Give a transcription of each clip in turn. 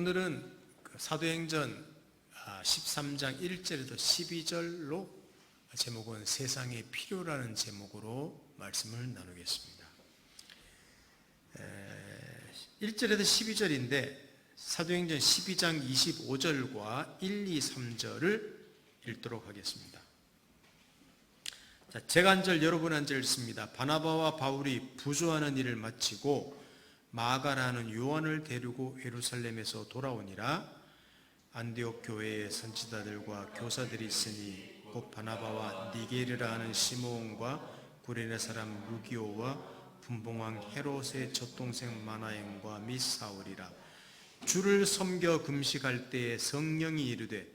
오늘은 사도행전 13장 1절에서 12절로 제목은 세상의 필요라는 제목으로 말씀을 나누겠습니다. 1절에서 12절인데 사도행전 12장 25절과 1, 2, 3절을 읽도록 하겠습니다. 제가 한 절, 여러분 한 절 읽습니다. 바나바와 바울이 부조하는 일을 마치고 마가라는 요한을 데리고 예루살렘에서 돌아오니라. 안디옥 교회의 선지자들과 교사들이 있으니 곧 바나바와 니게르라 하는 시므온과 구레네 사람 루기오와 분봉왕 헤롯의 젖동생 마나행과 및 사울이라. 주를 섬겨 금식할 때에 성령이 이르되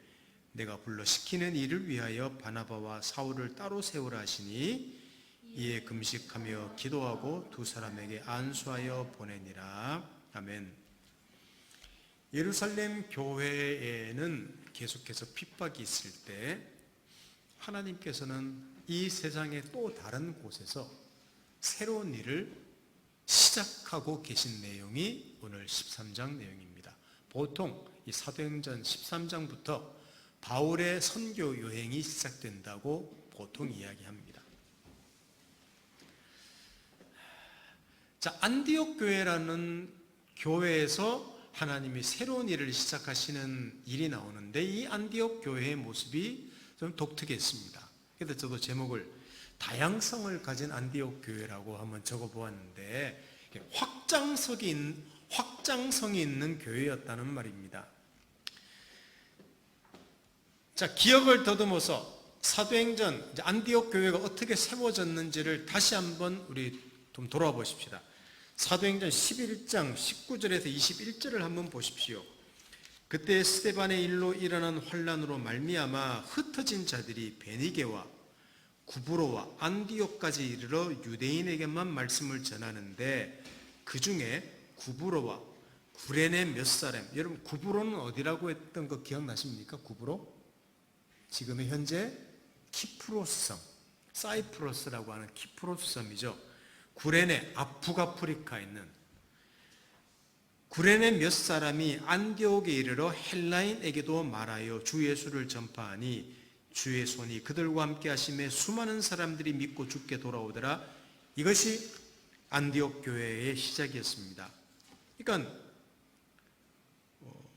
내가 불러 시키는 일을 위하여 바나바와 사울을 따로 세우라 하시니 이에 금식하며 기도하고 두 사람에게 안수하여 보내니라. 아멘. 예루살렘 교회에는 계속해서 핍박이 있을 때 하나님께서는 이 세상의 또 다른 곳에서 새로운 일을 시작하고 계신 내용이 오늘 13장 내용입니다. 보통 이 사도행전 13장부터 바울의 선교 여행이 시작된다고 보통 이야기합니다. 자, 안디옥 교회라는 교회에서 하나님이 새로운 일을 시작하시는 일이 나오는데 이 안디옥 교회의 모습이 좀 독특했습니다. 그래서 저도 제목을 다양성을 가진 안디옥 교회라고 한번 적어보았는데 확장성이 있는 교회였다는 말입니다. 자, 기억을 더듬어서 사도행전 안디옥 교회가 어떻게 세워졌는지를 다시 한번 우리 좀 돌아보십시다. 사도행전 11장 19절에서 21절을 한번 보십시오. 그때 스데반의 일로 일어난 환란으로 말미암아 흩어진 자들이 베니게와 구브로와 안디옥까지 이르러 유대인에게만 말씀을 전하는데 그 중에 구브로와 구레네 몇 사람, 여러분 구브로는 어디라고 했던 거 기억나십니까? 구브로? 지금의 현재 키프로스 섬, 사이프러스라고 하는 키프로스 섬이죠. 구레네, 북아프리카에 있는 구레네 몇 사람이 안디옥에 이르러 헬라인에게도 말하여 주 예수를 전파하니 주의 손이 그들과 함께 하심에 수많은 사람들이 믿고 주께 돌아오더라. 이것이 안디옥 교회의 시작이었습니다. 그러니까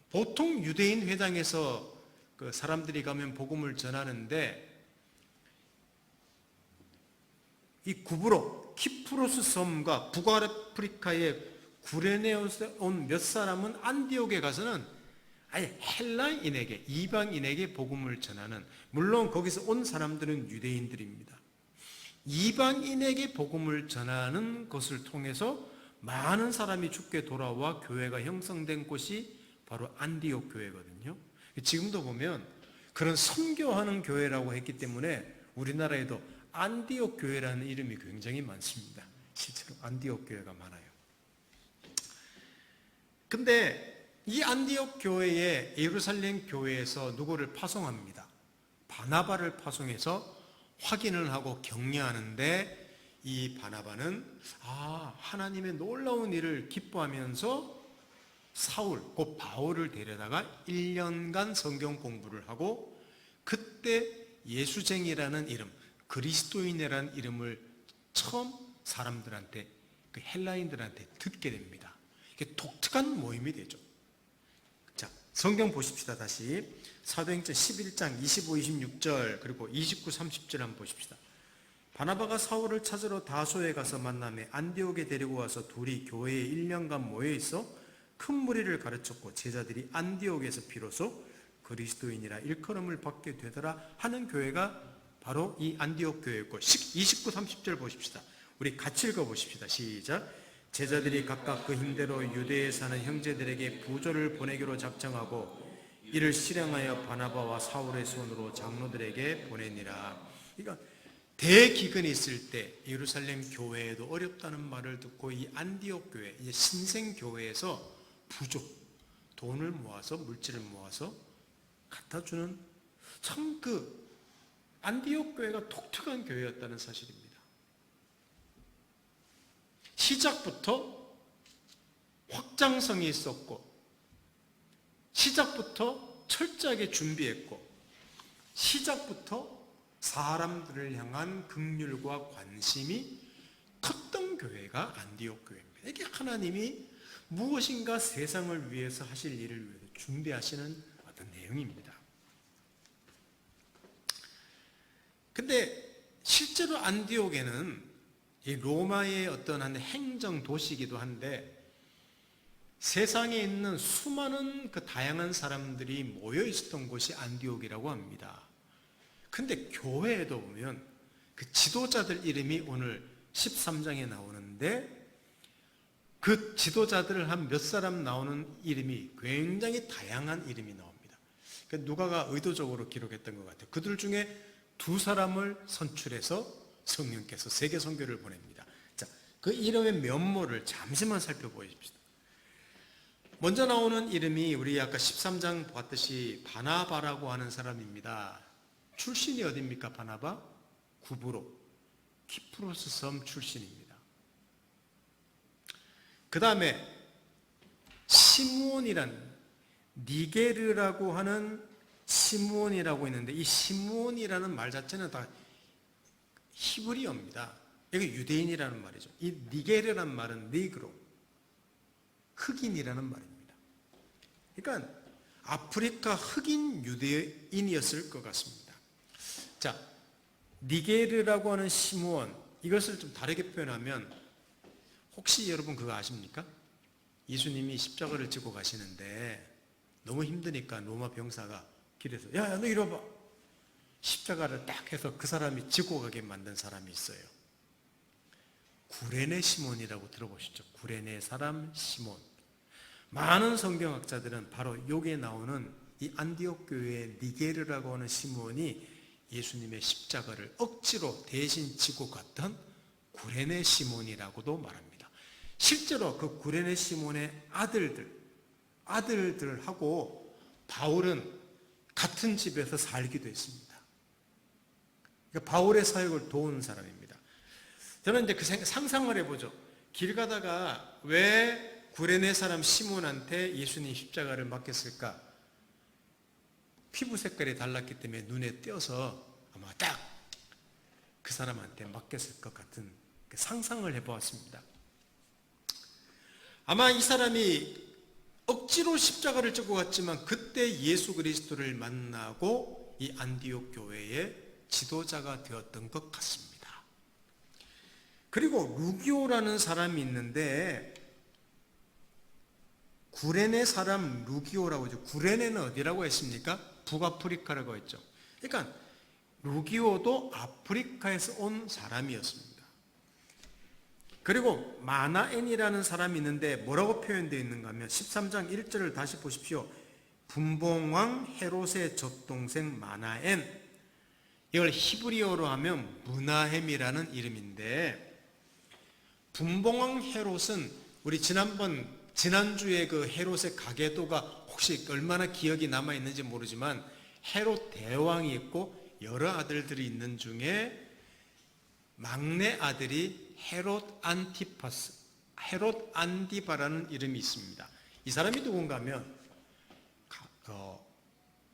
보통 유대인 회당에서 그 사람들이 가면 복음을 전하는데 이 구브로 키프로스 섬과 북아프리카의 구레네에서 온 몇 사람은 안디옥에 가서는 아예 헬라인에게, 이방인에게 복음을 전하는, 물론 거기서 온 사람들은 유대인들입니다. 이방인에게 복음을 전하는 것을 통해서 많은 사람이 주께 돌아와 교회가 형성된 곳이 바로 안디옥 교회거든요. 지금도 보면 그런 선교하는 교회라고 했기 때문에 우리나라에도 안디옥 교회라는 이름이 굉장히 많습니다. 실제로 안디옥 교회가 많아요. 근데 이 안디옥 교회에 예루살렘 교회에서 누구를 파송합니다. 바나바를 파송해서 확인을 하고 격려하는데 이 바나바는 하나님의 놀라운 일을 기뻐하면서 사울, 곧 바울을 데려다가 1년간 성경 공부를 하고 그때 예수쟁이라는 이름, 그리스도인이라는 이름을 처음 사람들한테, 그 헬라인들한테 듣게 됩니다. 이게 독특한 모임이 되죠. 자, 성경 보십시다. 다시 사도행전 11장 25, 26절 그리고 29, 30절 한번 보십시다. 바나바가 사울을 찾으러 다소에 가서 만나매 안디옥에 데리고 와서 둘이 교회에 1년간 모여 있어 큰 무리를 가르쳤고 제자들이 안디옥에서 비로소 그리스도인이라 일컬음을 받게 되더라 하는 교회가 바로 이 안디옥 교회였고 29, 30절 보십시다. 우리 같이 읽어보십시다. 시작. 제자들이 각각 그 힘대로 유대에 사는 형제들에게 부조를 보내기로 작정하고 이를 실행하여 바나바와 사울의 손으로 장로들에게 보내니라. 그러니까 대기근이 있을 때 예루살렘 교회에도 어렵다는 말을 듣고 이 안디옥 교회, 이제 신생 교회에서 부조, 돈을 모아서 물질을 모아서 갖다 주는 참 안디옥 교회가 독특한 교회였다는 사실입니다. 시작부터 확장성이 있었고 시작부터 철저하게 준비했고 시작부터 사람들을 향한 긍휼과 관심이 컸던 교회가 안디옥 교회입니다. 이게 하나님이 무엇인가 세상을 위해서 하실 일을 위해서 준비하시는 어떤 내용입니다. 근데 실제로 안디옥에는 이 로마의 어떤 한 행정 도시이기도 한데 세상에 있는 수많은 그 다양한 사람들이 모여 있었던 곳이 안디옥이라고 합니다. 근데 교회에도 보면 그 지도자들 이름이 오늘 13장에 나오는데 그 지도자들 한 몇 사람 나오는 이름이 굉장히 다양한 이름이 나옵니다. 그러니까 누가가 의도적으로 기록했던 것 같아요. 그들 중에 두 사람을 선출해서 성령께서 세계 선교를 보냅니다. 자, 그 이름의 면모를 잠시만 살펴보십시다. 먼저 나오는 이름이 우리 아까 13장 봤듯이 바나바라고 하는 사람입니다. 출신이 어디입니까? 바나바? 구브로, 키프로스 섬 출신입니다. 그 다음에 시므온이란 니게르라고 하는 시므온이라고 있는데 이 시므온이라는 말 자체는 다 히브리어입니다. 이게 유대인이라는 말이죠. 이 니게르라는 말은 니그로, 흑인이라는 말입니다. 그러니까 아프리카 흑인 유대인이었을 것 같습니다. 자, 니게르라고 하는 시므온, 이것을 좀 다르게 표현하면 혹시 여러분 그거 아십니까? 예수님이 십자가를 지고 가시는데 너무 힘드니까 로마 병사가 길에서 야, 너 이리 와봐. 십자가를 딱 해서 그 사람이 지고 가게 만든 사람이 있어요. 구레네 시몬이라고 들어보셨죠? 구레네 사람 시몬. 많은 성경학자들은 바로 여기에 나오는 이 안디옥 교회의 니게르라고 하는 시몬이 예수님의 십자가를 억지로 대신 지고 갔던 구레네 시몬이라고도 말합니다. 실제로 그 구레네 시몬의 아들들하고 바울은 같은 집에서 살기도 했습니다. 그러니까 바울의 사역을 도우는 사람입니다. 저는 이제 그 상상을 해보죠. 길 가다가 왜 구레네 사람 시몬한테 예수님 십자가를 맡겼을까? 피부 색깔이 달랐기 때문에 눈에 띄어서 아마 딱 그 사람한테 맡겼을 것 같은 상상을 해보았습니다. 아마 이 사람이 억지로 십자가를 지고 갔지만 그때 예수 그리스도를 만나고 이 안디옥 교회의 지도자가 되었던 것 같습니다. 그리고 루기오라는 사람이 있는데 구레네 사람 루기오라고 하죠. 구레네는 어디라고 했습니까? 북아프리카라고 했죠. 그러니까 루기오도 아프리카에서 온 사람이었습니다. 그리고 마나엔이라는 사람이 있는데 뭐라고 표현되어 있는가 하면 13장 1절을 다시 보십시오. 분봉왕 헤롯의 젖동생 마나엔, 이걸 히브리어로 하면 무나햄이라는 이름인데 분봉왕 헤롯은 우리 지난주에 그 헤롯의 가계도가 혹시 얼마나 기억이 남아있는지 모르지만 헤롯 대왕이 있고 여러 아들들이 있는 중에 막내 아들이 헤롯 안디바라는 이름이 있습니다. 이 사람이 누군가 하면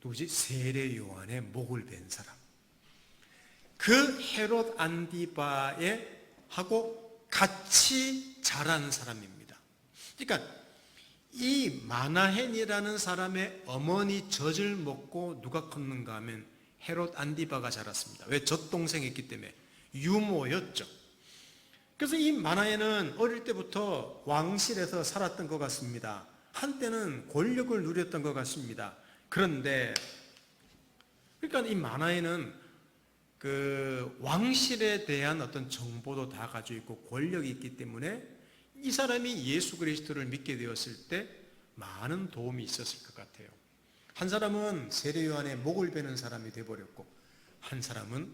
누구지? 세례 요한의 목을 벤 사람. 그 헤롯 안디바에 하고 같이 자란 사람입니다. 그러니까 이 마나헨이라는 사람의 어머니 젖을 먹고 누가 컸는가 하면 헤롯 안디바가 자랐습니다. 왜? 젖동생이었기 때문에 유모였죠. 그래서 이 마나헨은 어릴 때부터 왕실에서 살았던 것 같습니다. 한때는 권력을 누렸던 것 같습니다. 그런데 그러니까 이 마나헨은 그 왕실에 대한 어떤 정보도 다 가지고 있고 권력이 있기 때문에 이 사람이 예수 그리스도를 믿게 되었을 때 많은 도움이 있었을 것 같아요. 한 사람은 세례 요한의 목을 베는 사람이 되어버렸고 한 사람은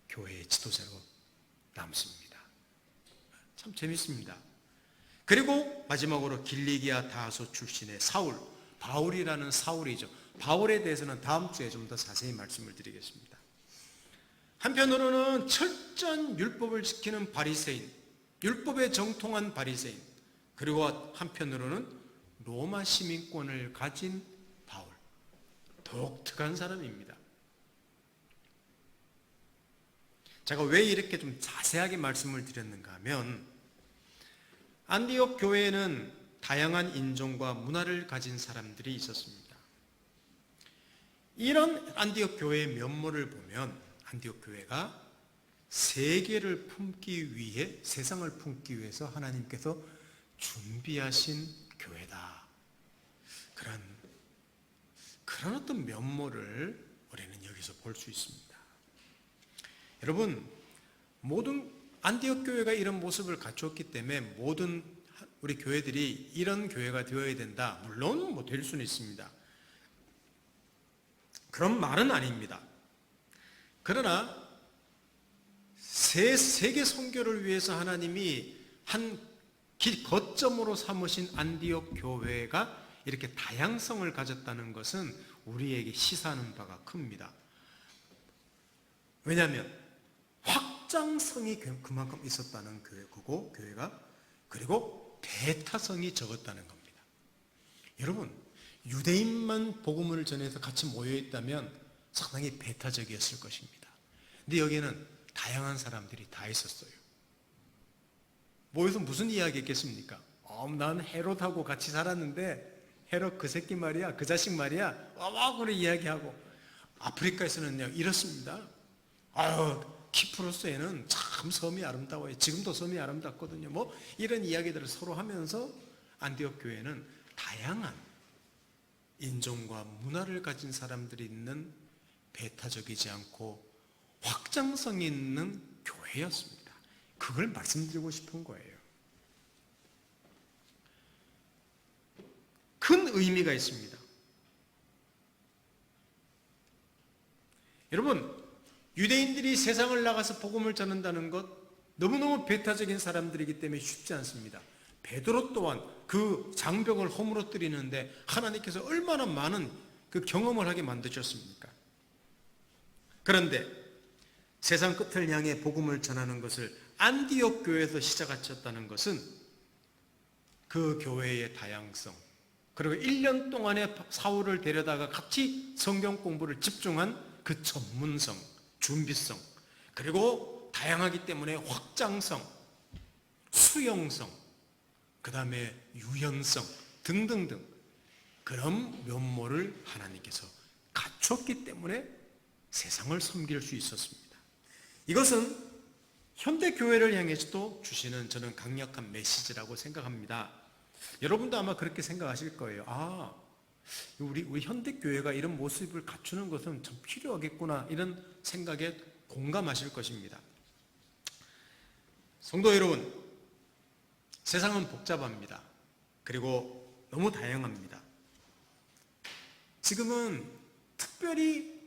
교회의 지도자로 남습니다. 참 재밌습니다. 그리고 마지막으로 길리기아 다소 출신의 사울, 바울이라는 사울이죠. 바울에 대해서는 다음 주에 좀 더 자세히 말씀을 드리겠습니다. 한편으로는 철저한 율법을 지키는 바리새인, 율법에 정통한 바리새인, 그리고 한편으로는 로마 시민권을 가진 독특한 사람입니다. 제가 왜 이렇게 좀 자세하게 말씀을 드렸는가 하면 안디옥 교회에는 다양한 인종과 문화를 가진 사람들이 있었습니다. 이런 안디옥 교회의 면모를 보면 안디옥 교회가 세계를 품기 위해, 세상을 품기 위해서 하나님께서 준비하신 교회다. 그런 어떤 면모를 우리는 여기서 볼 수 있습니다. 여러분, 모든 안디옥 교회가 이런 모습을 갖추었기 때문에 모든 우리 교회들이 이런 교회가 되어야 된다. 물론 될 수는 있습니다. 그런 말은 아닙니다. 그러나 세계 선교를 위해서 하나님이 한 거점으로 삼으신 안디옥 교회가 이렇게 다양성을 가졌다는 것은 우리에게 시사하는 바가 큽니다. 왜냐하면 확장성이 그만큼 있었다는 교회가, 그리고 배타성이 적었다는 겁니다. 여러분, 유대인만 복음을 전해서 같이 모여있다면 상당히 배타적이었을 것입니다. 근데 여기에는 다양한 사람들이 다 있었어요. 모여서 무슨 이야기 했겠습니까? 난 헤롯하고 같이 살았는데 헤롯 그 새끼 말이야, 그 자식 말이야, 그래 이야기하고. 아프리카에서는요 이렇습니다. 키프로스에는 참 섬이 아름다워요. 지금도 섬이 아름답거든요. 이런 이야기들을 서로 하면서 안디옥 교회는 다양한 인종과 문화를 가진 사람들이 있는 배타적이지 않고 확장성 있는 교회였습니다. 그걸 말씀드리고 싶은 거예요. 큰 의미가 있습니다. 여러분, 유대인들이 세상을 나가서 복음을 전한다는 것 너무너무 배타적인 사람들이기 때문에 쉽지 않습니다. 베드로 또한 그 장벽을 허물어뜨리는데 하나님께서 얼마나 많은 그 경험을 하게 만드셨습니까? 그런데 세상 끝을 향해 복음을 전하는 것을 안디옥 교회에서 시작하셨다는 것은 그 교회의 다양성, 그리고 1년 동안의 사울을 데려다가 같이 성경 공부를 집중한 그 전문성, 준비성, 그리고 다양하기 때문에 확장성, 수용성, 그 다음에 유연성 등등등 그런 면모를 하나님께서 갖췄기 때문에 세상을 섬길 수 있었습니다. 이것은 현대교회를 향해서도 주시는 저는 강력한 메시지라고 생각합니다. 여러분도 아마 그렇게 생각하실 거예요. 우리 현대교회가 이런 모습을 갖추는 것은 참 필요하겠구나, 이런 생각에 공감하실 것입니다. 성도 여러분, 세상은 복잡합니다. 그리고 너무 다양합니다. 지금은 특별히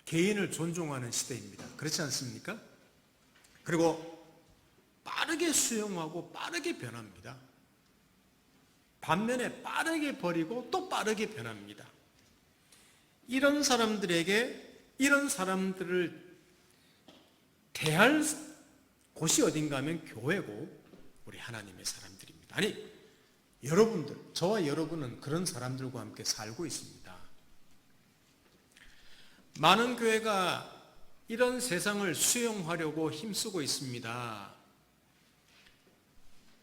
개인을 존중하는 시대입니다. 그렇지 않습니까? 그리고 빠르게 수용하고 빠르게 변합니다. 반면에 빠르게 버리고 또 빠르게 변합니다. 이런 사람들을 대할 곳이 어딘가 하면 교회고 우리 하나님의 사람들입니다. 여러분들, 저와 여러분은 그런 사람들과 함께 살고 있습니다. 많은 교회가 이런 세상을 수용하려고 힘쓰고 있습니다.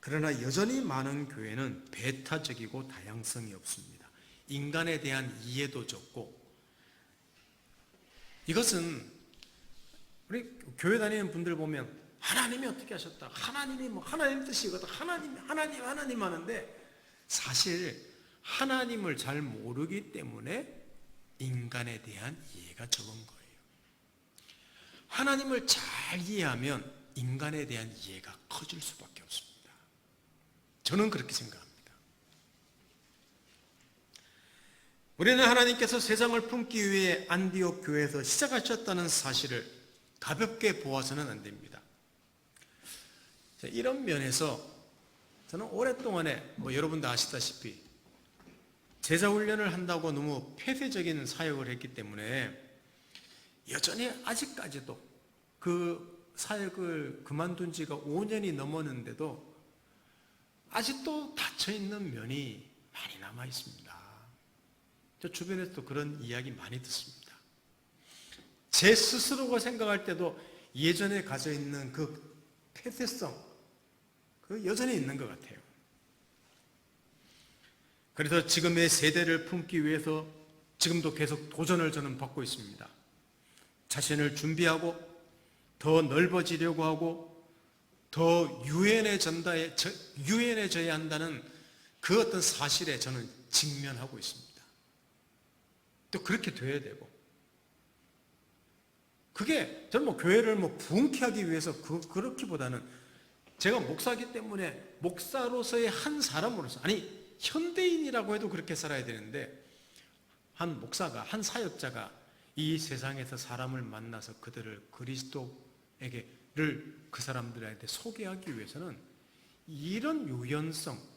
그러나 여전히 많은 교회는 배타적이고 다양성이 없습니다. 인간에 대한 이해도 적고, 이것은 우리 교회 다니는 분들 보면 하나님이 어떻게 하셨다, 하나님이 하나님 뜻이거든, 하나님 하는데 사실 하나님을 잘 모르기 때문에 인간에 대한 이해가 적은 거예요. 하나님을 잘 이해하면 인간에 대한 이해가 커질 수밖에 없습니다. 저는 그렇게 생각합니다. 우리는 하나님께서 세상을 품기 위해 안디옥 교회에서 시작하셨다는 사실을 가볍게 보아서는 안 됩니다. 이런 면에서 저는 오랫동안에 여러분도 아시다시피 제자훈련을 한다고 너무 폐쇄적인 사역을 했기 때문에 여전히 아직까지도 그 사역을 그만둔 지가 5년이 넘었는데도 아직도 닫혀있는 면이 많이 남아 있습니다. 저 주변에서도 그런 이야기 많이 듣습니다. 제 스스로가 생각할 때도 예전에 가져 있는 그 폐쇄성, 그 여전히 있는 것 같아요. 그래서 지금의 세대를 품기 위해서 지금도 계속 도전을 저는 받고 있습니다. 자신을 준비하고 더 넓어지려고 하고 더 유연해져야 한다는 그 어떤 사실에 저는 직면하고 있습니다. 또 그렇게 돼야 되고, 그게 저는 교회를 부흥케 하기 위해서 그렇기보다는 제가 목사이기 때문에 목사로서의 한 사람으로서, 아니 현대인이라고 해도 그렇게 살아야 되는데, 한 목사가, 한 사역자가 이 세상에서 사람을 만나서 그들을 그리스도에게를 그 사람들한테 소개하기 위해서는 이런 유연성,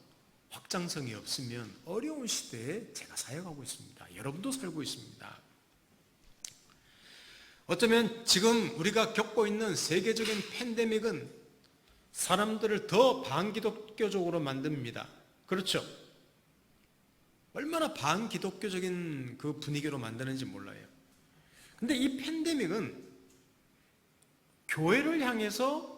확장성이 없으면 어려운 시대에 제가 사역하고 있습니다. 여러분도 살고 있습니다. 어쩌면 지금 우리가 겪고 있는 세계적인 팬데믹은 사람들을 더 반기독교적으로 만듭니다. 그렇죠? 얼마나 반기독교적인 그 분위기로 만드는지 몰라요. 근데 이 팬데믹은 교회를 향해서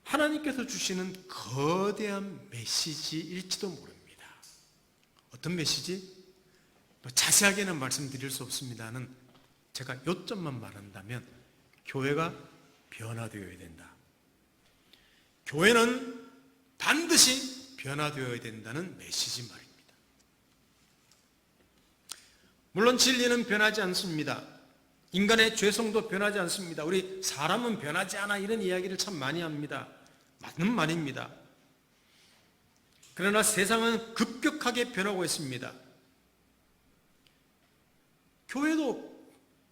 하나님께서 주시는 거대한 메시지일지도 모릅니다. 어떤 메시지? 자세하게는 말씀드릴 수 없습니다는 제가 요점만 말한다면 교회가 변화되어야 된다. 교회는 반드시 변화되어야 된다는 메시지 말입니다. 물론 진리는 변하지 않습니다. 인간의 죄성도 변하지 않습니다. 우리 사람은 변하지 않아 이런 이야기를 참 많이 합니다. 맞는 말입니다. 그러나 세상은 급격하게 변하고 있습니다. 교회도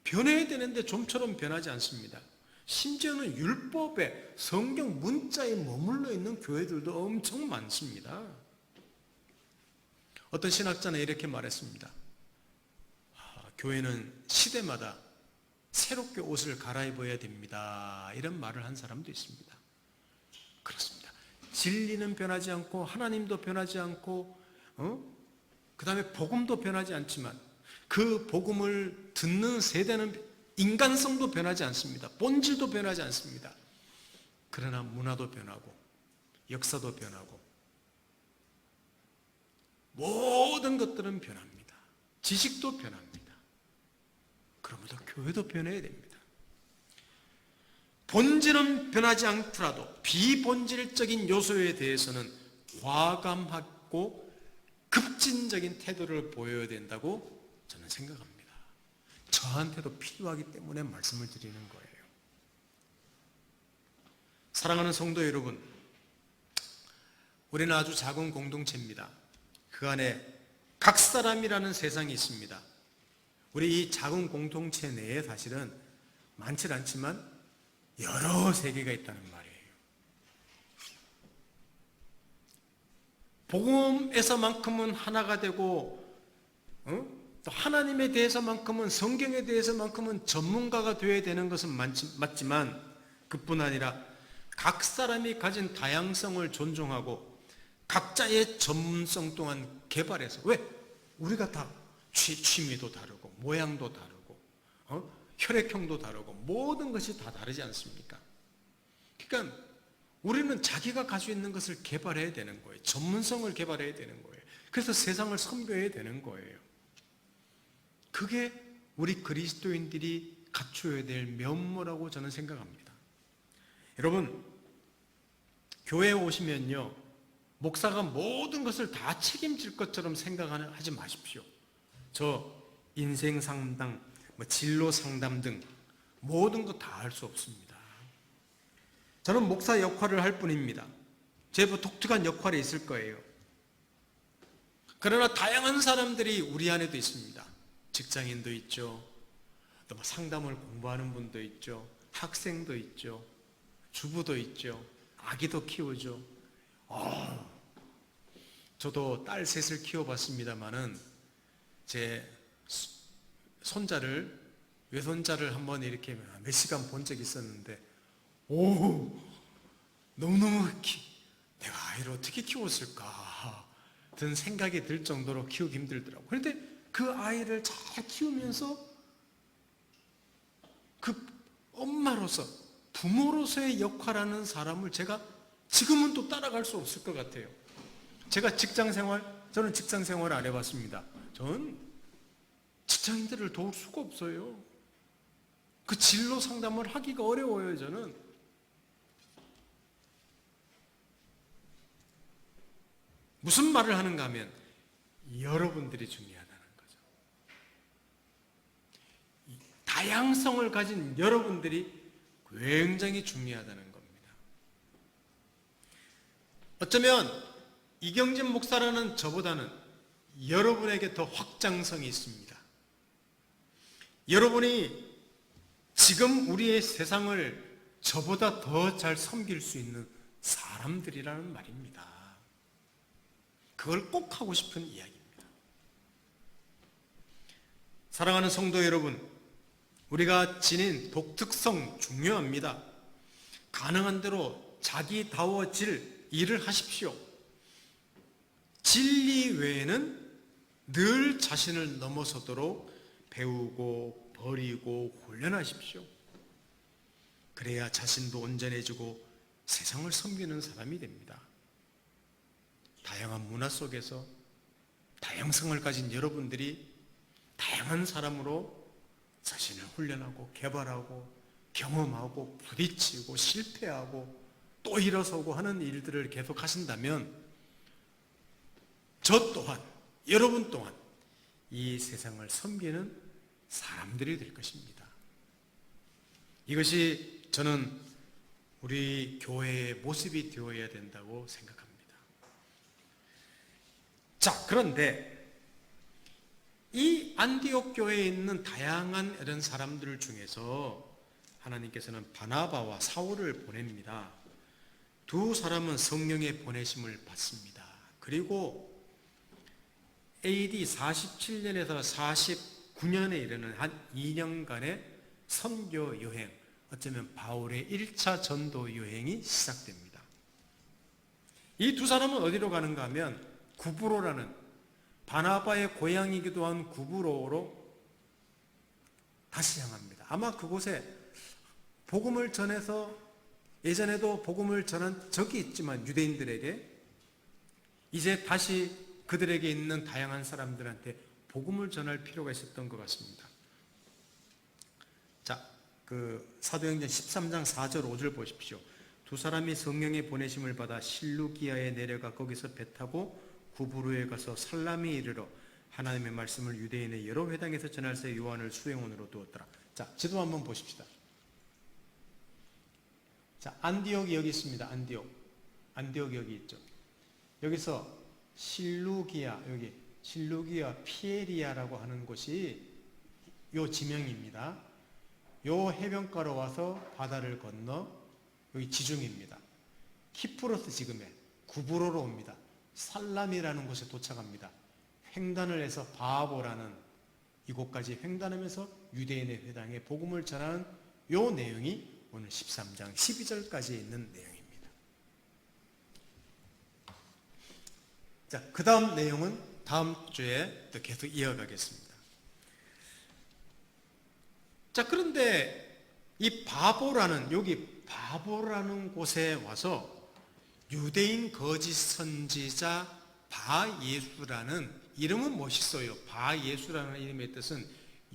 변해야 되는데 좀처럼 변하지 않습니다. 심지어는 율법에 성경 문자에 머물러 있는 교회들도 엄청 많습니다. 어떤 신학자는 이렇게 말했습니다. 교회는 시대마다 새롭게 옷을 갈아입어야 됩니다. 이런 말을 한 사람도 있습니다. 그렇습니다. 진리는 변하지 않고 하나님도 변하지 않고 그 다음에 복음도 변하지 않지만 그 복음을 듣는 세대는 인간성도 변하지 않습니다. 본질도 변하지 않습니다. 그러나 문화도 변하고 역사도 변하고 모든 것들은 변합니다. 지식도 변합니다. 그러므로 교회도 변해야 됩니다. 본질은 변하지 않더라도 비본질적인 요소에 대해서는 과감하고 급진적인 태도를 보여야 된다고 저는 생각합니다. 저한테도 필요하기 때문에 말씀을 드리는 거예요. 사랑하는 성도 여러분, 우리는 아주 작은 공동체입니다. 그 안에 각 사람이라는 세상이 있습니다. 우리 이 작은 공동체 내에 사실은 많지 않지만 여러 세계가 있다는 말이에요. 복음에서만큼은 하나가 되고 또 하나님에 대해서만큼은, 성경에 대해서만큼은 전문가가 되어야 되는 것은 맞지만 그뿐 아니라 각 사람이 가진 다양성을 존중하고 각자의 전문성 또한 개발해서, 왜? 우리가 다 취미도 다르고 모양도 다르고 혈액형도 다르고 모든 것이 다 다르지 않습니까? 그러니까 우리는 자기가 가지고 있는 것을 개발해야 되는 거예요. 전문성을 개발해야 되는 거예요. 그래서 세상을 선교해야 되는 거예요. 그게 우리 그리스도인들이 갖춰야 될 면모라고 저는 생각합니다. 여러분, 교회에 오시면요, 목사가 모든 것을 다 책임질 것처럼 생각하지 마십시오. 저 인생 상담, 진로 상담 등 모든 거 다 할 수 없습니다. 저는 목사 역할을 할 뿐입니다. 제 독특한 역할이 있을 거예요. 그러나 다양한 사람들이 우리 안에도 있습니다. 직장인도 있죠. 또 상담을 공부하는 분도 있죠. 학생도 있죠. 주부도 있죠. 아기도 키우죠. 저도 딸 셋을 키워봤습니다만은 제 손자를, 외손자를 한번 이렇게 몇 시간 본 적이 있었는데, 너무너무 내가 아이를 어떻게 키웠을까 든 생각이 들 정도로 키우기 힘들더라고요. 그런데 그 아이를 잘 키우면서 그 엄마로서, 부모로서의 역할하는 사람을 제가 지금은 또 따라갈 수 없을 것 같아요. 제가 저는 직장 생활을 안 해봤습니다. 저는 직장인들을 도울 수가 없어요. 그 진로 상담을 하기가 어려워요, 저는. 무슨 말을 하는가 하면 여러분들이 중요하다는 거죠. 이 다양성을 가진 여러분들이 굉장히 중요하다는 겁니다. 어쩌면 이경진 목사라는 저보다는 여러분에게 더 확장성이 있습니다. 여러분이 지금 우리의 세상을 저보다 더 잘 섬길 수 있는 사람들이라는 말입니다. 그걸 꼭 하고 싶은 이야기입니다. 사랑하는 성도 여러분, 우리가 지닌 독특성 중요합니다. 가능한 대로 자기다워질 일을 하십시오. 진리 외에는 늘 자신을 넘어서도록 배우고 버리고 훈련하십시오. 그래야 자신도 온전해지고 세상을 섬기는 사람이 됩니다. 다양한 문화 속에서 다양성을 가진 여러분들이 다양한 사람으로 자신을 훈련하고 개발하고 경험하고 부딪히고 실패하고 또 일어서고 하는 일들을 계속 하신다면 저 또한, 여러분 또한 이 세상을 섬기는 사람들이 될 것입니다. 이것이 저는 우리 교회의 모습이 되어야 된다고 생각합니다. 자, 그런데 이 안디옥 교회에 있는 다양한 이런 사람들 중에서 하나님께서는 바나바와 사울을 보냅니다. 두 사람은 성령의 보내심을 받습니다. 그리고 AD 47년에서 49년에 이르는 한 2년간의 선교 여행, 어쩌면 바울의 1차 전도 여행이 시작됩니다. 이 두 사람은 어디로 가는가 하면 구브로라는 바나바의 고향이기도 한 구브로로 다시 향합니다. 아마 그곳에 복음을 전해서 예전에도 복음을 전한 적이 있지만 유대인들에게 이제 다시 그들에게 있는 다양한 사람들한테 복음을 전할 필요가 있었던 것 같습니다. 자, 그 사도행전 13장 4절 5절 보십시오. 두 사람이 성령의 보내심을 받아 실루기아에 내려가 거기서 배 타고 구브로에 가서 살라미에 이르러 하나님의 말씀을 유대인의 여러 회당에서 전할새 요한을 수행원으로 두었더라. 자, 지도 한번 보십시다. 자, 안디옥이 여기 있습니다. 안디옥 여기 있죠. 여기서 실루기아, 여기 실루기아 피에리아라고 하는 곳이 요 지명입니다. 요 해변가로 와서 바다를 건너 여기 지중입니다. 키프로스 지금의 구브로로 옵니다. 살람이라는 곳에 도착합니다. 횡단을 해서 바보라는 이곳까지 횡단하면서 유대인의 회당에 복음을 전하는 요 내용이 오늘 13장 12절까지 있는 내용입니다. 자, 그 다음 내용은 다음 주에 또 계속 이어가겠습니다. 자, 그런데 이 여기 바보라는 곳에 와서 유대인 거짓 선지자 바예수라는 이름은 멋있어요. 바예수라는 이름의 뜻은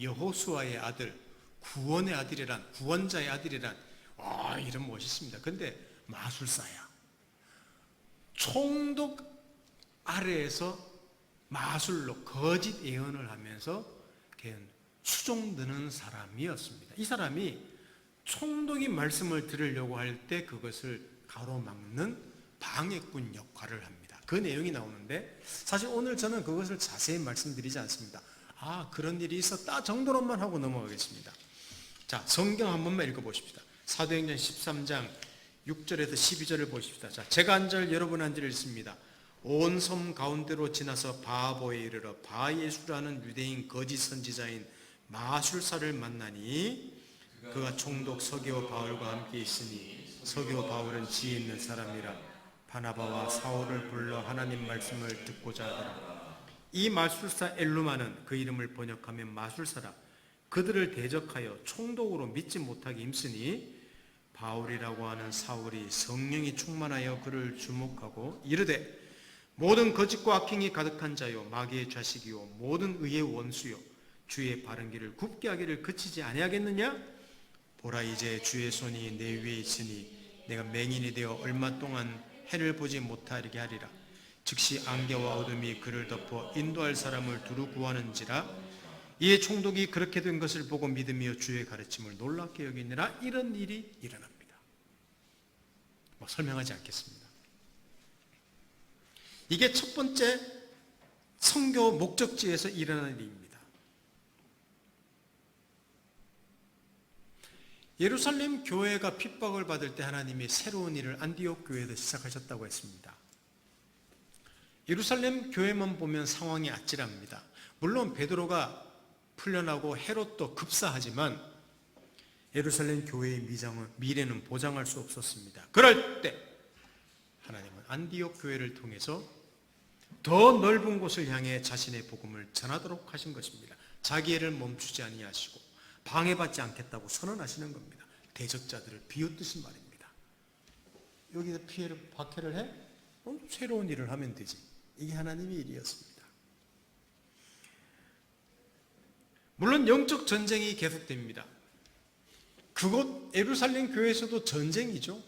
여호수아의 아들, 구원의 아들이란, 구원자의 아들이란, 이름 멋있습니다. 근데 마술사야. 총독 아래에서 마술로 거짓 예언을 하면서 수종드는 사람이었습니다. 이 사람이 총독이 말씀을 들으려고 할 때 그것을 가로막는 방해꾼 역할을 합니다. 그 내용이 나오는데 사실 오늘 저는 그것을 자세히 말씀드리지 않습니다. 그런 일이 있었다 정도로만 하고 넘어가겠습니다. 자, 성경 한 번만 읽어보십시다. 사도행전 13장 6절에서 12절을 보십시다. 자, 제가 한 절 여러분 한 절 읽습니다. 온 섬 가운데로 지나서 바보에 이르러 바예수라는 유대인 거짓 선지자인 마술사를 만나니 그가 총독 서기오 바울과 함께 있으니 서기오 바울은 지혜 있는 사람이라 바나바와 사울을 불러 하나님 말씀을 듣고자 하더라. 이 마술사 엘루마는 그 이름을 번역하면 마술사라. 그들을 대적하여 총독으로 믿지 못하게 힘쓰니 바울이라고 하는 사울이 성령이 충만하여 그를 주목하고 이르되 모든 거짓과 악행이 가득한 자요 마귀의 자식이요 모든 의의 원수요 주의 바른 길을 굽게 하기를 그치지 아니하겠느냐? 보라 이제 주의 손이 내 위에 있으니 내가 맹인이 되어 얼마 동안 해를 보지 못하게 하리라. 즉시 안개와 어둠이 그를 덮어 인도할 사람을 두루 구하는지라. 이에 총독이 그렇게 된 것을 보고 믿으며 주의 가르침을 놀랍게 여기니라. 이런 일이 일어납니다. 설명하지 않겠습니다. 이게 첫 번째 선교 목적지에서 일어나는 일입니다. 예루살렘 교회가 핍박을 받을 때 하나님이 새로운 일을 안디옥 교회에서 시작하셨다고 했습니다. 예루살렘 교회만 보면 상황이 아찔합니다. 물론 베드로가 풀려나고 헤롯도 급사하지만 예루살렘 교회의 미래는 보장할 수 없었습니다. 그럴 때 하나님은 안디옥 교회를 통해서 더 넓은 곳을 향해 자신의 복음을 전하도록 하신 것입니다. 자기 애를 멈추지 아니하시고 방해받지 않겠다고 선언하시는 겁니다. 대적자들을 비웃듯이 말입니다. 여기서 박해를 해? 새로운 일을 하면 되지. 이게 하나님의 일이었습니다. 물론 영적 전쟁이 계속됩니다. 그곳 예루살렘 교회에서도 전쟁이죠.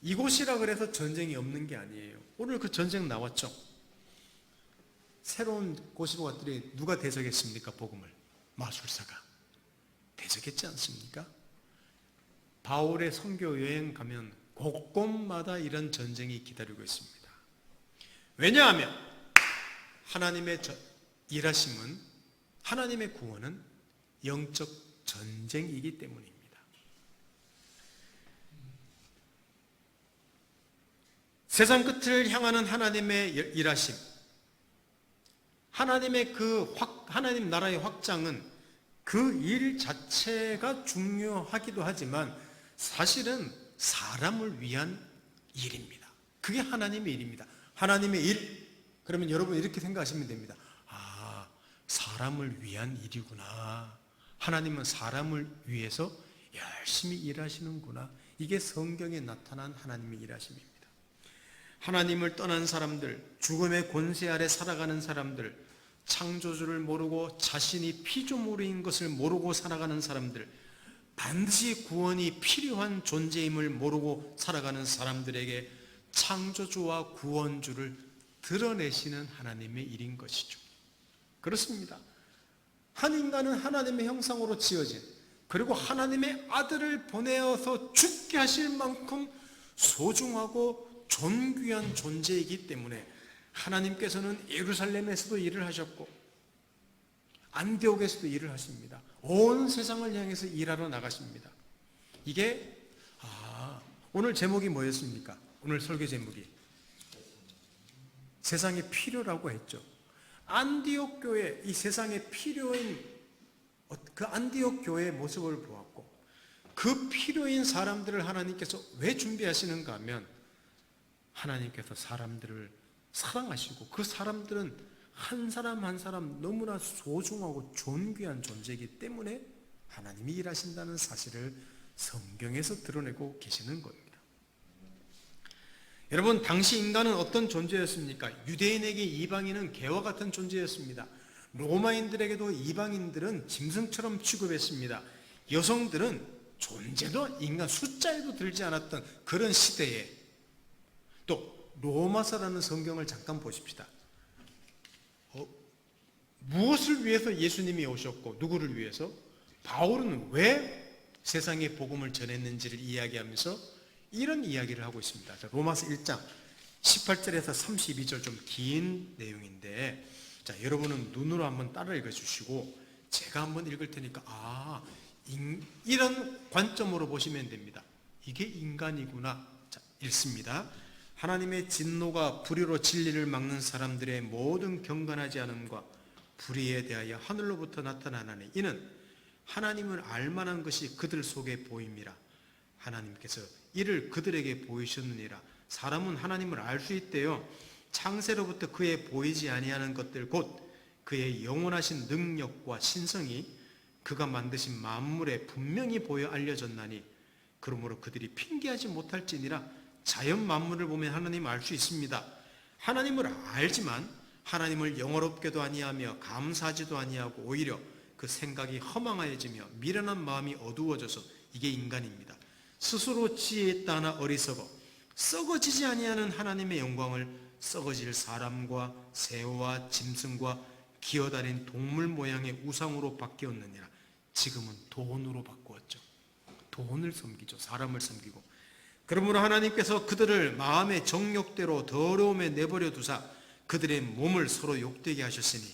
이곳이라 그래서 전쟁이 없는 게 아니에요. 오늘 그 전쟁 나왔죠. 새로운 곳으로 왔더니 누가 대적했습니까? 복음을. 마술사가 대적했지 않습니까? 바울의 선교 여행 가면 곳곳마다 이런 전쟁이 기다리고 있습니다. 왜냐하면 하나님의 일하심은, 하나님의 구원은 영적 전쟁이기 때문입니다. 세상 끝을 향하는 하나님의 일하심, 하나님의 하나님 나라의 확장은 그 일 자체가 중요하기도 하지만 사실은 사람을 위한 일입니다. 그게 하나님의 일입니다. 하나님의 일, 그러면 여러분 이렇게 생각하시면 됩니다. 아, 사람을 위한 일이구나. 하나님은 사람을 위해서 열심히 일하시는구나. 이게 성경에 나타난 하나님의 일하심입니다. 하나님을 떠난 사람들, 죽음의 권세 아래 살아가는 사람들, 창조주를 모르고 자신이 피조물인 것을 모르고 살아가는 사람들, 반드시 구원이 필요한 존재임을 모르고 살아가는 사람들에게 창조주와 구원주를 드러내시는 하나님의 일인 것이죠. 그렇습니다. 한 인간은 하나님의 형상으로 지어진, 그리고 하나님의 아들을 보내어서 죽게 하실 만큼 소중하고 존귀한 존재이기 때문에 하나님께서는 예루살렘에서도 일을 하셨고 안디옥에서도 일을 하십니다. 온 세상을 향해서 일하러 나가십니다. 이게 오늘 제목이 뭐였습니까? 오늘 설교 제목이 세상의 필요라고 했죠. 안디옥 교회, 이 세상의 필요인 그 안디옥 교회의 모습을 보았고 그 필요인 사람들을 하나님께서 왜 준비하시는가 하면 하나님께서 사람들을 사랑하시고 그 사람들은 한 사람 한 사람 너무나 소중하고 존귀한 존재이기 때문에 하나님이 일하신다는 사실을 성경에서 드러내고 계시는 겁니다. 여러분, 당시 인간은 어떤 존재였습니까? 유대인에게 이방인은 개와 같은 존재였습니다. 로마인들에게도 이방인들은 짐승처럼 취급했습니다. 여성들은 존재도 인간 숫자에도 들지 않았던 그런 시대에 또 로마서라는 성경을 잠깐 보십시다. 무엇을 위해서 예수님이 오셨고 누구를 위해서? 바울은 왜 세상에 복음을 전했는지를 이야기하면서 이런 이야기를 하고 있습니다. 자, 로마서 1장 18절에서 32절 좀 긴 내용인데 자, 여러분은 눈으로 한번 따라 읽어주시고 제가 한번 읽을 테니까 이런 관점으로 보시면 됩니다. 이게 인간이구나. 자, 읽습니다. 하나님의 진노가 불의로 진리를 막는 사람들의 모든 경건하지 않음과 불의에 대하여 하늘로부터 나타나나니 이는 하나님을 알만한 것이 그들 속에 보임이라. 하나님께서 이를 그들에게 보이셨느니라. 사람은 하나님을 알 수 있대요. 창세로부터 그의 보이지 아니하는 것들 곧 그의 영원하신 능력과 신성이 그가 만드신 만물에 분명히 보여 알려졌나니 그러므로 그들이 핑계하지 못할지니라. 자연 만물을 보면 하나님을 알 수 있습니다. 하나님을 알지만 하나님을 영어롭게도 아니하며 감사하지도 아니하고 오히려 그 생각이 허망하여지며 미련한 마음이 어두워져서 이게 인간입니다. 스스로 지혜있다 하나 어리석어 썩어지지 아니하는 하나님의 영광을 썩어질 사람과 새와 짐승과 기어다닌 동물 모양의 우상으로 바뀌었느니라. 지금은 돈으로 바꾸었죠. 돈을 섬기죠. 사람을 섬기고. 그러므로 하나님께서 그들을 마음의 정욕대로 더러움에 내버려 두사 그들의 몸을 서로 욕되게 하셨으니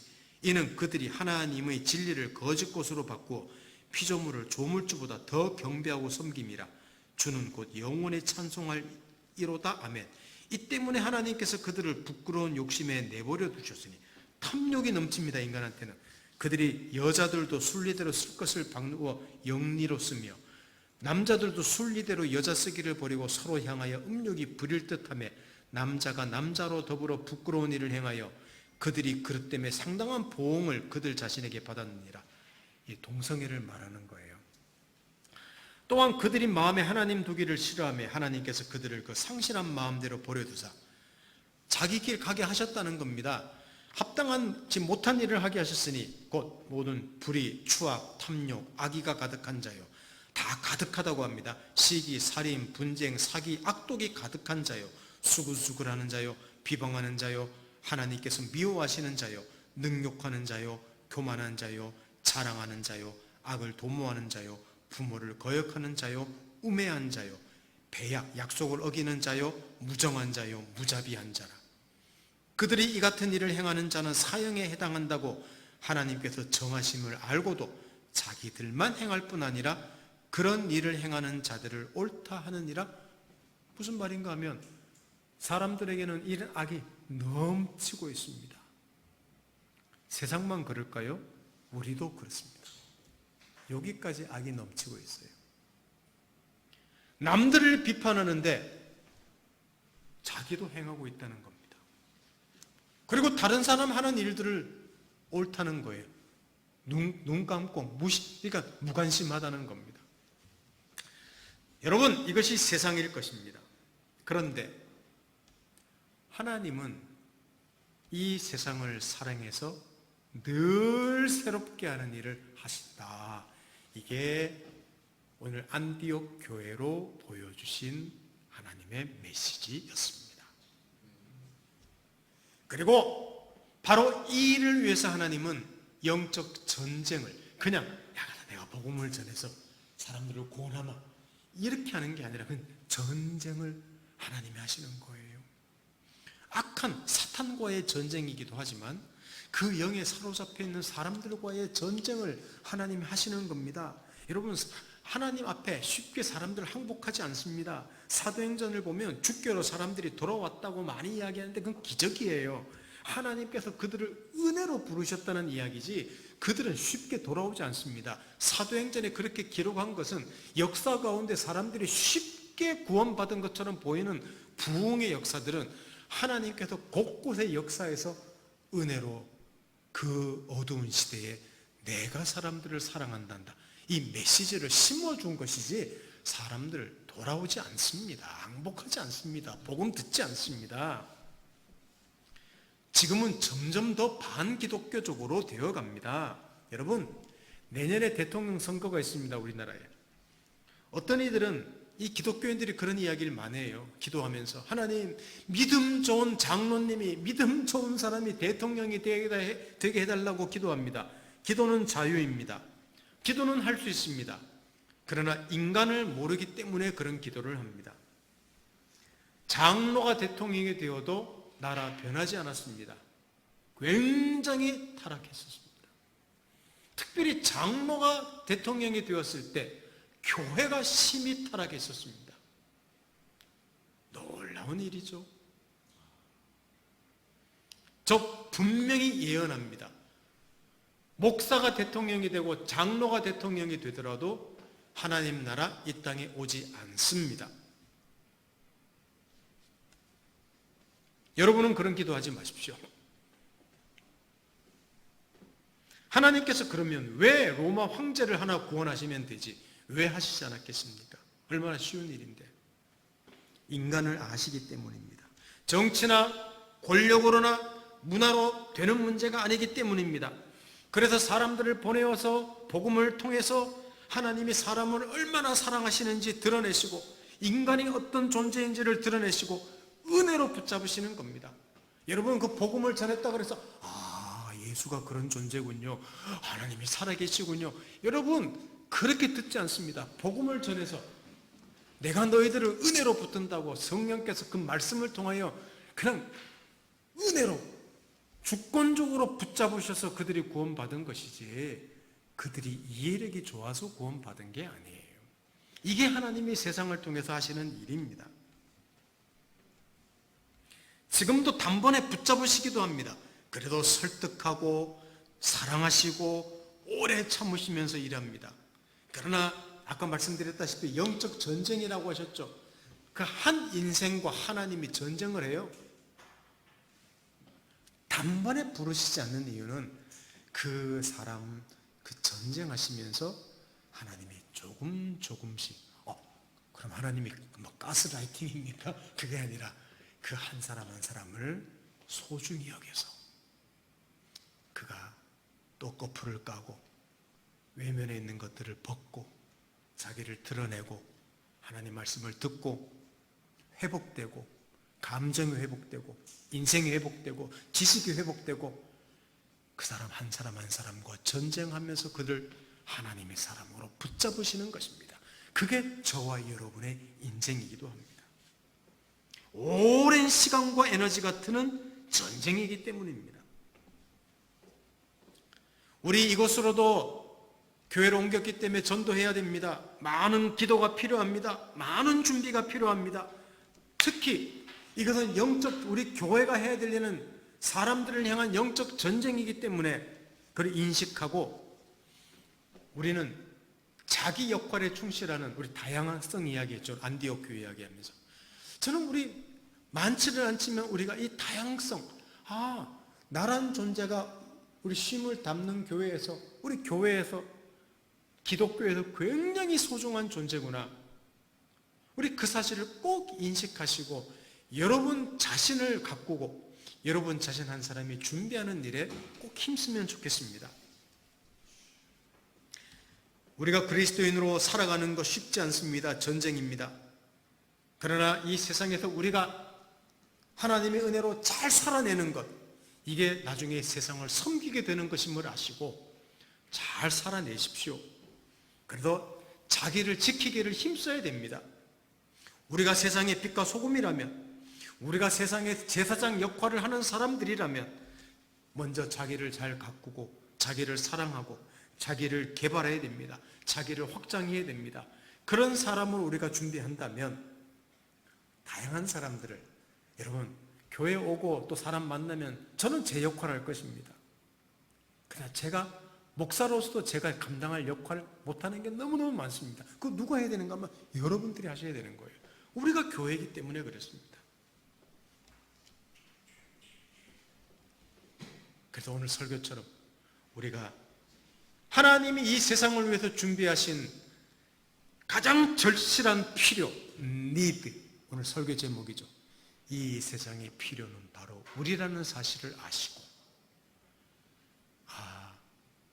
이는 그들이 하나님의 진리를 거짓 것으로 바꾸어 피조물을 조물주보다 더 경배하고 섬김이라. 주는 곧 영원히 찬송할 이로다. 아멘. 이 때문에 하나님께서 그들을 부끄러운 욕심에 내버려 두셨으니 탐욕이 넘칩니다. 인간한테는. 그들이 여자들도 순리대로 쓸 것을 바꾸어 영리로 쓰며 남자들도 순리대로 여자 쓰기를 버리고 서로 향하여 음욕이 부릴 듯하며 남자가 남자로 더불어 부끄러운 일을 행하여 그들이 그릇 때문에 상당한 보응을 그들 자신에게 받았느니라. 이 동성애를 말하는 거예요. 또한 그들이 마음에 하나님 두기를 싫어하며 하나님께서 그들을 그 상실한 마음대로 버려두사 자기 길 가게 하셨다는 겁니다. 합당하지 못한 일을 하게 하셨으니 곧 모든 불의, 추악, 탐욕, 악의가 가득한 자요. 다 가득하다고 합니다. 시기, 살인, 분쟁, 사기, 악독이 가득한 자요. 수구수구하는 자요. 비방하는 자요. 하나님께서 미워하시는 자요. 능욕하는 자요. 교만한 자요. 자랑하는 자요. 악을 도모하는 자요. 부모를 거역하는 자요. 우매한 자요. 배약, 약속을 어기는 자요. 무정한 자요. 무자비한 자라. 그들이 이 같은 일을 행하는 자는 사형에 해당한다고 하나님께서 정하심을 알고도 자기들만 행할 뿐 아니라 그런 일을 행하는 자들을 옳다 하느니라. 무슨 말인가 하면 사람들에게는 이런 악이 넘치고 있습니다. 세상만 그럴까요? 우리도 그렇습니다. 여기까지 악이 넘치고 있어요. 남들을 비판하는데 자기도 행하고 있다는 겁니다. 그리고 다른 사람 하는 일들을 옳다는 거예요. 눈 감고 무시, 그러니까 무관심하다는 겁니다. 여러분, 이것이 세상일 것입니다. 그런데 하나님은 이 세상을 사랑해서 늘 새롭게 하는 일을 하신다. 이게 오늘 안디옥 교회로 보여주신 하나님의 메시지였습니다. 그리고 바로 이 일을 위해서 하나님은 영적 전쟁을 그냥 내가 복음을 전해서 사람들을 구원하마 이렇게 하는 게 아니라 그냥 전쟁을 하나님이 하시는 거예요. 악한 사탄과의 전쟁이기도 하지만 그 영에 사로잡혀 있는 사람들과의 전쟁을 하나님이 하시는 겁니다. 여러분, 하나님 앞에 쉽게 사람들 항복하지 않습니다. 사도행전을 보면 주께로 사람들이 돌아왔다고 많이 이야기하는데 그건 기적이에요. 하나님께서 그들을 은혜로 부르셨다는 이야기지 그들은 쉽게 돌아오지 않습니다. 사도행전에 그렇게 기록한 것은 역사 가운데 사람들이 쉽게 구원받은 것처럼 보이는 부흥의 역사들은 하나님께서 곳곳의 역사에서 은혜로 그 어두운 시대에 내가 사람들을 사랑한단다. 이 메시지를 심어준 것이지 사람들 돌아오지 않습니다. 항복하지 않습니다. 복음 듣지 않습니다. 지금은 점점 더 반기독교적으로 되어갑니다. 여러분, 내년에 대통령 선거가 있습니다. 우리나라에. 어떤 이들은 이 기독교인들이 그런 이야기를 많이 해요. 기도하면서 하나님, 믿음 좋은 장로님이, 믿음 좋은 사람이 대통령이 되게 해달라고 기도합니다. 기도는 자유입니다. 기도는 할 수 있습니다. 그러나 인간을 모르기 때문에 그런 기도를 합니다. 장로가 대통령이 되어도 나라 변하지 않았습니다. 굉장히 타락했었습니다. 특별히 장로가 대통령이 되었을 때 교회가 심히 타락했었습니다. 놀라운 일이죠. 저 분명히 예언합니다. 목사가 대통령이 되고 장로가 대통령이 되더라도 하나님 나라 이 땅에 오지 않습니다. 여러분은 그런 기도하지 마십시오. 하나님께서 그러면 왜 로마 황제를 하나 구원하시면 되지 왜 하시지 않았겠습니까? 얼마나 쉬운 일인데. 인간을 아시기 때문입니다. 정치나 권력으로나 문화로 되는 문제가 아니기 때문입니다. 그래서 사람들을 보내어서 복음을 통해서 하나님이 사람을 얼마나 사랑하시는지 드러내시고 인간이 어떤 존재인지를 드러내시고 은혜로 붙잡으시는 겁니다. 여러분 그 복음을 전했다 그래서 예수가 그런 존재군요. 하나님이 살아계시군요. 여러분 그렇게 듣지 않습니다. 복음을 전해서 내가 너희들을 은혜로 붙든다고 성령께서 그 말씀을 통하여 그냥 은혜로 주권적으로 붙잡으셔서 그들이 구원받은 것이지 그들이 이해력이 좋아서 구원받은 게 아니에요. 이게 하나님이 세상을 통해서 하시는 일입니다. 지금도 단번에 붙잡으시기도 합니다. 그래도 설득하고 사랑하시고 오래 참으시면서 일합니다. 그러나 아까 말씀드렸다시피 영적 전쟁이라고 하셨죠. 그 한 인생과 하나님이 전쟁을 해요. 단번에 부르시지 않는 이유는 그 사람 그 전쟁하시면서 하나님이 조금씩 그럼 하나님이 뭐 가스라이팅입니까? 그게 아니라 그 한 사람 한 사람을 소중히 여겨서 그가 또 거풀을 까고 외면에 있는 것들을 벗고 자기를 드러내고 하나님 말씀을 듣고 회복되고 감정이 회복되고 인생이 회복되고 지식이 회복되고 그 사람 한 사람과 전쟁하면서 그들 하나님의 사람으로 붙잡으시는 것입니다. 그게 저와 여러분의 인생이기도 합니다. 오랜 시간과 에너지가 드는 전쟁이기 때문입니다. 우리 이곳으로도 교회로 옮겼기 때문에 전도해야 됩니다. 많은 기도가 필요합니다. 많은 준비가 필요합니다. 특히 이것은 영적 우리 교회가 해야 될 일은 사람들을 향한 영적 전쟁이기 때문에 그걸 인식하고 우리는 자기 역할에 충실하는 우리 다양성 이야기했죠. 안디옥 교회 이야기하면서 저는 우리 많지는 않지만 우리가 이 다양성 나란 존재가 우리 쉼을 담는 교회에서 우리 교회에서 기독교에서 굉장히 소중한 존재구나. 우리 그 사실을 꼭 인식하시고 여러분 자신을 가꾸고 여러분 자신 한 사람이 준비하는 일에 꼭 힘쓰면 좋겠습니다. 우리가 그리스도인으로 살아가는 거 쉽지 않습니다. 전쟁입니다. 그러나 이 세상에서 우리가 하나님의 은혜로 잘 살아내는 것 이게 나중에 세상을 섬기게 되는 것임을 아시고 잘 살아내십시오. 그래도 자기를 지키기를 힘써야 됩니다. 우리가 세상의 빛과 소금이라면 우리가 세상의 제사장 역할을 하는 사람들이라면 먼저 자기를 잘 가꾸고 자기를 사랑하고 자기를 개발해야 됩니다. 자기를 확장해야 됩니다. 그런 사람을 우리가 준비한다면 다양한 사람들을 여러분 교회 오고 또 사람 만나면 저는 제 역할을 할 것입니다. 그러나 제가 목사로서도 제가 감당할 역할을 못하는 게 너무너무 많습니다. 그거 누가 해야 되는가 하면 여러분들이 하셔야 되는 거예요. 우리가 교회이기 때문에 그렇습니다. 그래서 오늘 설교처럼 우리가 하나님이 이 세상을 위해서 준비하신 가장 절실한 필요, need, 오늘 설교 제목이죠. 이 세상의 필요는 바로 우리라는 사실을 아시고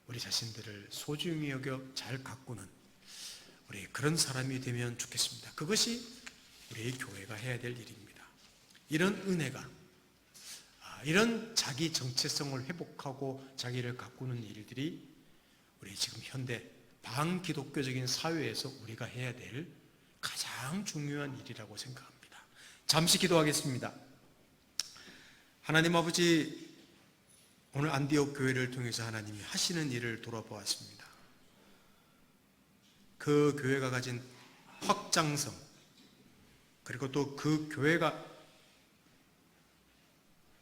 우리 자신들을 소중히 여겨 잘 가꾸는 우리 그런 사람이 되면 좋겠습니다. 그것이 우리 교회가 해야 될 일입니다. 이런 은혜가 이런 자기 정체성을 회복하고 자기를 가꾸는 일들이 우리 지금 현대 반기독교적인 사회에서 우리가 해야 될 가장 중요한 일이라고 생각합니다. 잠시 기도하겠습니다. 하나님 아버지, 오늘 안디옥 교회를 통해서 하나님이 하시는 일을 돌아보았습니다. 그 교회가 가진 확장성, 그리고 또 그 교회가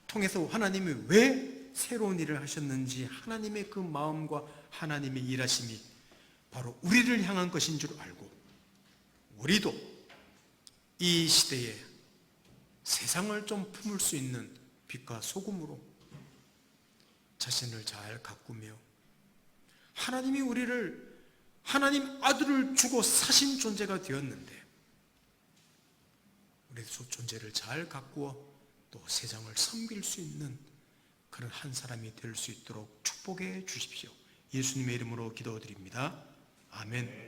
통해서 하나님이 왜 새로운 일을 하셨는지 하나님의 그 마음과 하나님의 일하심이 바로 우리를 향한 것인 줄 알고 우리도 이 시대에 세상을 좀 품을 수 있는 빛과 소금으로 자신을 잘 가꾸며 하나님이 우리를 하나님 아들을 주고 사신 존재가 되었는데 우리의 존재를 잘 가꾸어 또 세상을 섬길 수 있는 그런 한 사람이 될 수 있도록 축복해 주십시오. 예수님의 이름으로 기도드립니다. 아멘.